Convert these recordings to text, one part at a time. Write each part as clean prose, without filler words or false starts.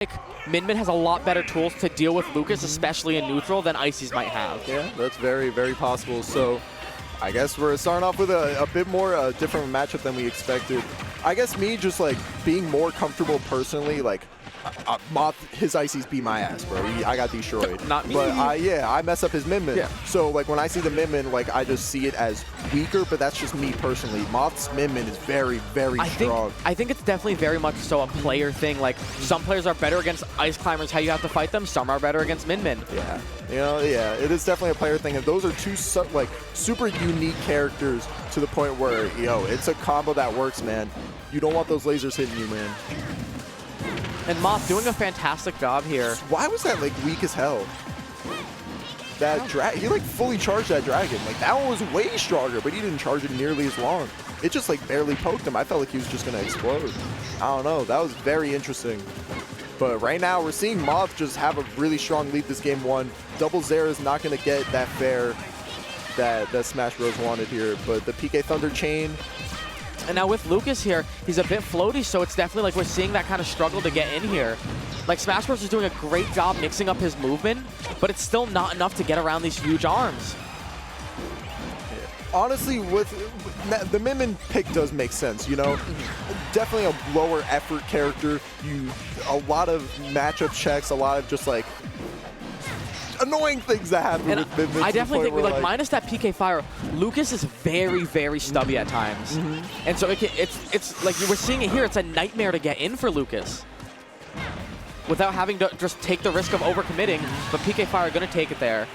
like MinMin has a lot better tools to deal with Lucas, especially in neutral, than Icy's might have. Yeah, that's very, very possible. So I guess we're starting off with a bit more different matchup than we expected. I guess me just like being more comfortable personally, like Moth, his Icy's beat my ass, bro. I got destroyed. Not me. But yeah, I mess up his MinMin. Yeah. So like when I see the MinMin, like I just see it as weaker, but that's just me personally. Moth's MinMin is very, very strong. I think it's definitely very much so a player thing. Like some players are better against Ice Climbers, how you have to fight them. Some are better against MinMin. Yeah. You know, yeah, it is definitely a player thing, and those are two like super unique characters to the point where, yo, it's a combo that works, man. You don't want those lasers hitting you, man. And Moth doing a fantastic job here. Why was that like weak as hell? That he like fully charged that dragon. Like that one was way stronger, but he didn't charge it nearly as long. It just like barely poked him. I felt like he was just gonna explode. I don't know. That was very interesting. But right now we're seeing Moth just have a really strong lead this game one. Double Zera is not gonna get that fair that SmashBros wanted here. But the PK Thunder chain. And now with Lucas here, he's a bit floaty, so it's definitely like we're seeing that kind of struggle to get in here. Like SmashBros is doing a great job mixing up his movement, but it's still not enough to get around these huge arms. Honestly, with the MinMin pick does make sense, you know? Definitely a lower effort character. A lot of matchup checks, a lot of just like annoying things that happen with MinMin. I definitely think, like, minus that PK fire, Lucas is very, very stubby at times. And so it's like we're seeing it here, it's a nightmare to get in for Lucas. Without having to just take the risk of overcommitting, but PK fire are going to take it there.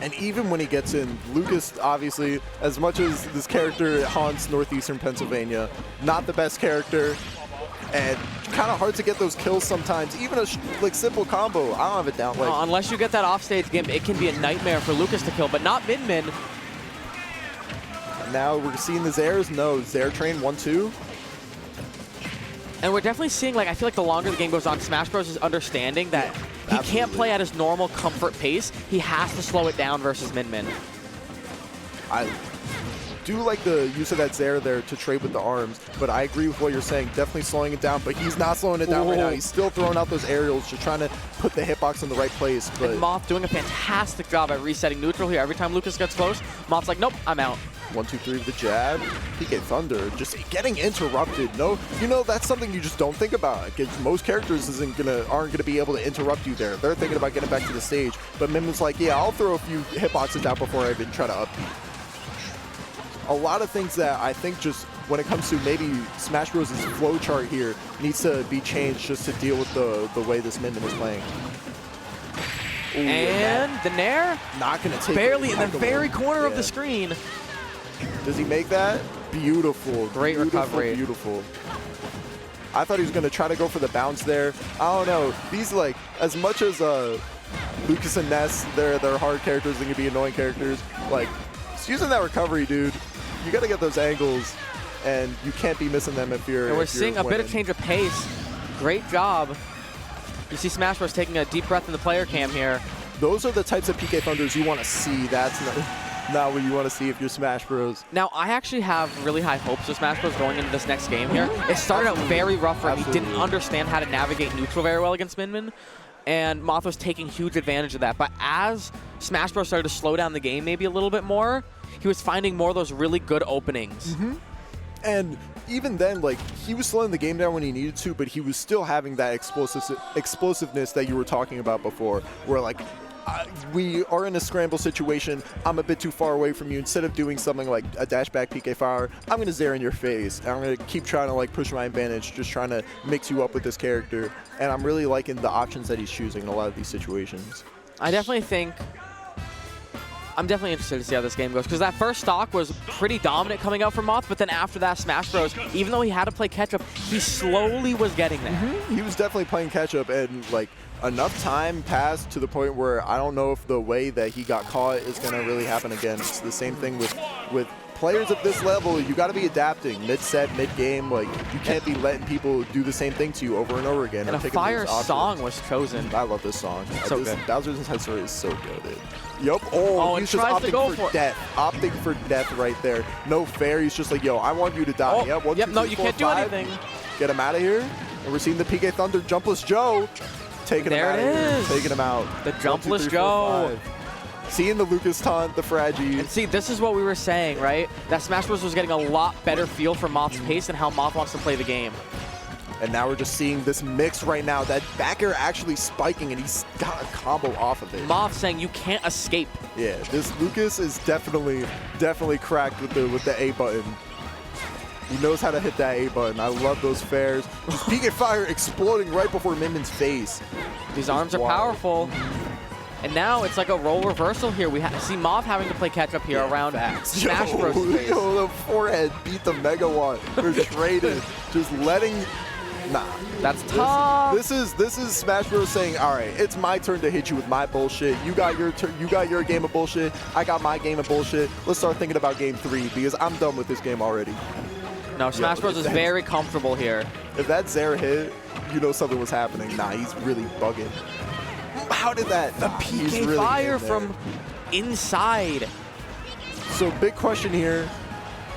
And even when he gets in, Lucas, obviously, as much as this character haunts northeastern Pennsylvania, not the best character, and kind of hard to get those kills sometimes. Even a like simple combo, I don't have it down. Like, unless you get that offstage game, it can be a nightmare for Lucas to kill, but not MinMin. Now we're seeing the Zers. No, Zera train 1-2. And we're definitely seeing, like, I feel like the longer the game goes on, SmashBros is understanding that he can't play at his normal comfort pace. He has to slow it down versus MinMin. I do like the use of that Zera there to trade with the arms, but I agree with what you're saying. Definitely slowing it down, but he's not slowing it down right now. He's still throwing out those aerials, just trying to put the hitbox in the right place. But and Moth doing a fantastic job at resetting neutral here. Every time Lucas gets close, Moth's like, nope, I'm out. 1, 2, 3 with the jab. PK Thunder just getting interrupted. No, you know, that's something you just don't think about. Most characters aren't gonna be able to interrupt you there. They're thinking about getting back to the stage. But MinMin's like, yeah, I'll throw a few hitboxes down before I even try to upbeat. A lot of things that I think just when it comes to maybe SmashBros' flow chart here needs to be changed just to deal with the way this MinMin is playing. Ooh, and the Nair? Not gonna take barely in the very corner of the screen. Does he make that? Beautiful. Great recovery. Beautiful. I thought he was going to try to go for the bounce there. I don't know. These, like, as much as Lucas and Ness, they're hard characters, they can be annoying characters. Like, just using that recovery, dude, you got to get those angles, and you can't be missing them if you're. And we're seeing a bit of change of pace. Great job. You see SmashBros taking a deep breath in the player cam here. Those are the types of PK Thunders you want to see. That's not what you want to see if you're SmashBros. Now, I actually have really high hopes of SmashBros going into this next game here. It started out very rough for him. He didn't understand how to navigate neutral very well against MinMin, and Moth was taking huge advantage of that. But as SmashBros started to slow down the game maybe a little bit more, he was finding more of those really good openings. And even then, like, he was slowing the game down when he needed to, but he was still having that explosiveness that you were talking about before, where, like, we are in a scramble situation. I'm a bit too far away from you. Instead of doing something like a dash back PK fire, I'm going to Zera in your face. And I'm going to keep trying to like push my advantage, just trying to mix you up with this character. And I'm really liking the options that he's choosing in a lot of these situations. I'm definitely interested to see how this game goes, because that first stock was pretty dominant coming out from Moth, but then after that, SmashBros, even though he had to play catch-up, he slowly was getting there. He was definitely playing catch-up, and like enough time passed to the point where I don't know if the way that he got caught is going to really happen again. It's the same thing with players at this level. You got to be adapting mid-set, mid-game. Like, you can't be letting people do the same thing to you over and over again. And a fire song was chosen. I love this song. So good. Bowser's Inside Story is so good, dude. Yup. Oh, he's just opting for death. Opting for death right there. No fair. He's just like, yo, I want you to die. Oh, yep, no, you can't do anything. Get him out of here. And we're seeing the PK Thunder Jumpless Joe taking him out. There it is. Taking him out. The Jumpless Joe. Seeing the Lucas taunt, the Fragi. And see, this is what we were saying, right? That Smash Bros. Was getting a lot better feel for Moth's pace and how Moth wants to play the game. And now we're just seeing this mix right now. That back air actually spiking, and he's got a combo off of it. Moth saying you can't escape. Yeah, this Lucas is definitely cracked with the A button. He knows how to hit that A button. I love those fairs. Just PK Fire exploding right before MinMin's face. These arms are powerful. And now it's like a role reversal here. We see Moth having to play catch up here around Smash Bros. Yo, the forehead beat the Megawatt. We're traded. Just letting... Nah. That's tough. This is Smash Bros. Saying, all right, it's my turn to hit you with my bullshit. You got your turn. You got your game of bullshit. I got my game of bullshit. Let's start thinking about game 3 because I'm done with this game already. No, Smash Bros. Is very comfortable here. If that Zaire hit, you know something was happening. Nah, he's really bugging. How did that? The PK really Fire from inside. So big question here.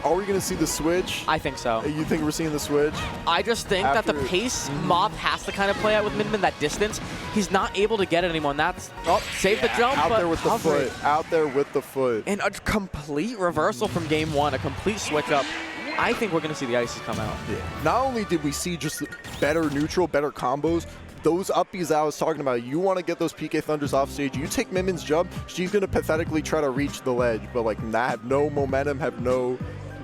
Are we going to see the switch? I think so. You think we're seeing the switch? I just think that the pace Moth has to kind of play out with MinMin, that distance, he's not able to get it anymore. And that's, save the jump, out but there with the foot. Out there with the foot. And a complete reversal from game 1, a complete switch up. I think we're going to see the ices come out. Yeah. Not only did we see just better neutral, better combos, those upbeats that I was talking about, you want to get those PK Thunders off stage. You take MinMin's jump, she's going to pathetically try to reach the ledge, but like have no momentum, have no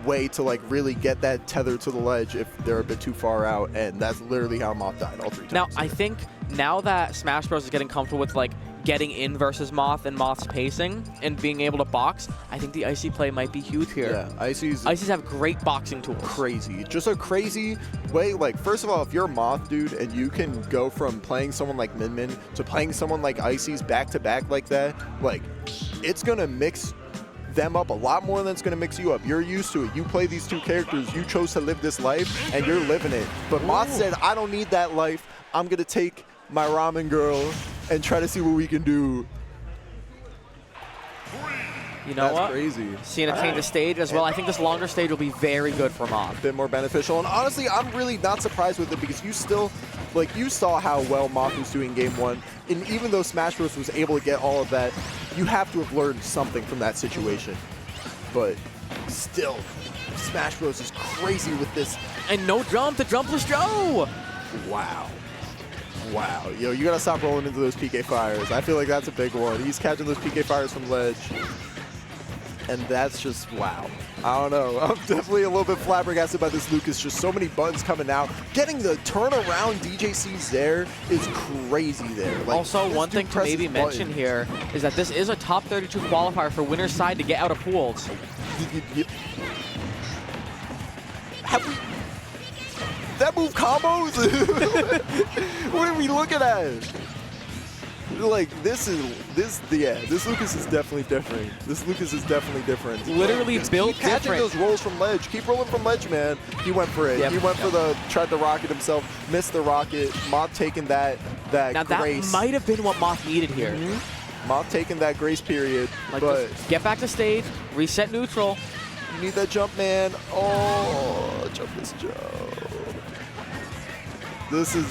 way to like really get that tether to the ledge if they're a bit too far out, and that's literally how Moth died all 3 times. Now, I think now that Smash Bros. Is getting comfortable with like getting in versus Moth and Moth's pacing and being able to box, I think the Icy play might be huge here. Yeah, Icy's have great boxing tools. Crazy. Just a crazy way. Like, first of all, if you're a Moth, dude, and you can go from playing someone like MinMin to playing someone like Icy's back-to-back like that, like, it's going to mix them up a lot more than it's going to mix you up. You're used to it. You play these 2 characters. You chose to live this life, and you're living it. But Moth said, I don't need that life. I'm going to take my ramen girl and try to see what we can do. You know what? That's crazy. Seeing a change of stage as well. I think this longer stage will be very good for Moth. A bit more beneficial. And honestly, I'm really not surprised with it because you still, like, you saw how well Moth was doing game 1. And even though Smash Bros. Was able to get all of that, you have to have learned something from that situation. But still, Smash Bros. Is crazy with this. And no jump, the Jumpless Joe! Wow. Wow. Yo, you gotta stop rolling into those PK Fires. I feel like that's a big one. He's catching those PK Fires from ledge. And that's just, wow. I don't know. I'm definitely a little bit flabbergasted by this Lucas. Just so many buttons coming out. Getting the turnaround DJCs there is crazy there. Like, also, one thing to maybe mention here is that this is a top 32 qualifier for winner's side to get out of pools. Have we... That move combos? What are we looking at? Like, this Lucas is definitely different. This Lucas is definitely different. Literally built keep catching those rolls from ledge. Keep rolling from ledge, man. He went for it. He went for tried the rocket himself, missed the rocket. Moth taking that now grace. That might have been what Moth needed here. Moth taking that grace period. Like, but get back to stage, reset neutral. You need that jump, man. Oh, Jumpless Joe. This is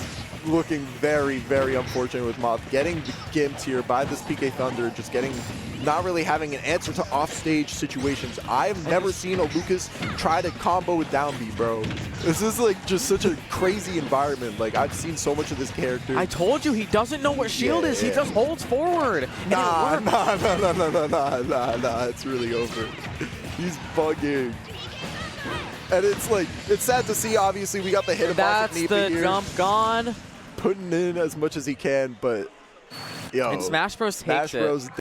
looking very, very unfortunate with Moth. Getting gimped here by this PK Thunder, just not really having an answer to off-stage situations. I've never seen a Lucas try to combo with down B, bro. This is like just such a crazy environment. Like, I've seen so much of this character. I told you, he doesn't know what shield is. He just holds forward. Nah, it's really over. He's bugging. And it's like, it's sad to see, obviously, we got the hit That's the jump gone. Putting in as much as he can, but yo, and Smash Bros takes it.